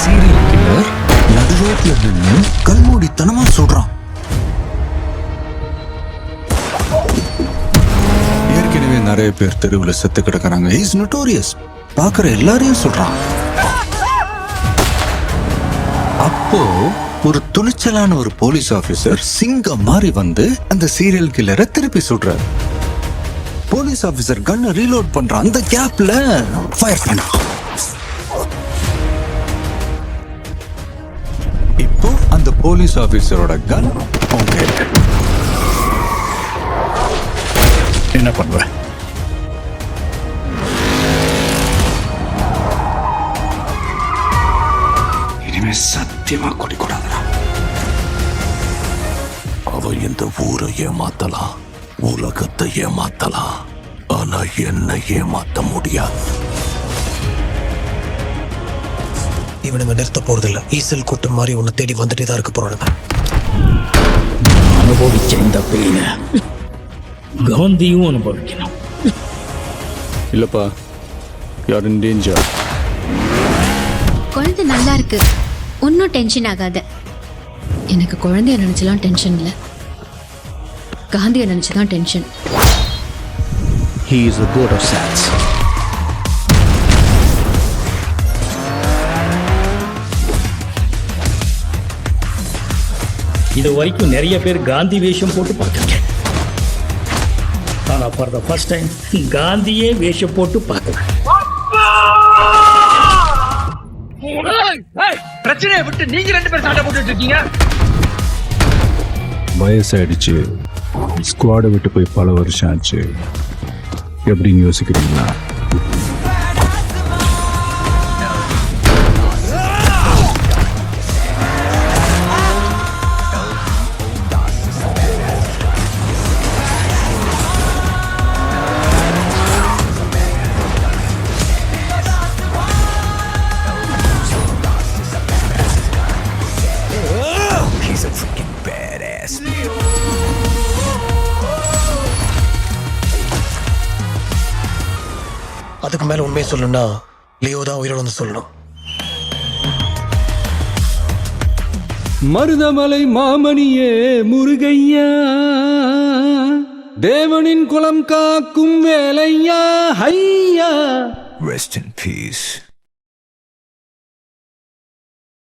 Serial killer நடுரோட்ல நின்று கல்மூடித்தனமா சொல்றான். ஏற்கனவே நிறைய பேர் தெருவுல செத்து கிடக்குறாங்க. Is notorious. பாக்குற எல்லாரையும் சொல்றான். அப்போ ஒரு துணிச்சலான ஒரு போலீஸ் ஆபீசர் சிங்கம் மாறி வந்து அந்த சீரியல் கில்லரை திருப்பி சுடுறாரு. போலீஸ் ஆபீசர் கன்னை ரீலோட் பண்றான். அந்த கேப்ல ஃபயர் பண்ணான். இப்போ அந்த போலீஸ் ஆபீசரோட கன் என்ன பண்ற? இனிமே சத்தியமா குடிக்கூடாதுடா. அவ இந்த ஊரை ஏமாத்தலாம், உலகத்தை ஏமாத்தலாம், ஆனா என்னை ஏமாத்த முடியாது. இவனுங்க நிறுத்த போறதில்ல. ஈசல் கூட்டம் மாதிரி உன்னை தேடி வந்துட்டே தான் இருக்க போறானுங்க. அனுபவிச்ச இந்த பெயினை காந்தியும் அனுபவிக்கணும். இல்லப்பா, யார் இன் டேஞ்சர். குழந்தை நல்லா இருக்கு, ஒன்னும் டென்ஷன் ஆகாத. எனக்கு குழந்தைய நினைச்சலாம் டென்ஷன் இல்ல, காந்திய நினைச்சுதான் tension. He is the god of science. இது வரைக்கும் நிறைய பேர் காந்தி வேஷம் போட்டு பார்த்துருக்கேன். ஆனா ஃபார் த ஃபர்ஸ்ட் டைம் காந்தியே வேஷம் போட்டு பார்க்கிறேன். பிரச்சனையை விட்டு நீங்க 2 பேரும் சண்டை போட்டுட்டு இருக்கீங்க. வயசாயிடுச்சு, ஸ்குவாடை விட்டு போய் பல வருஷம் ஆச்சு. எப்படின்னு யோசிக்கிறீங்களா? அதுக்கு மேல உண்மையை சொல்லணும்னா லியோ தான் உயிரோட வந்து சொல்லணும். மருதமலை மாமணியே முருகையா, தேவனின் குலம் காக்கும் வேலையா, ஐயா. Rest in peace.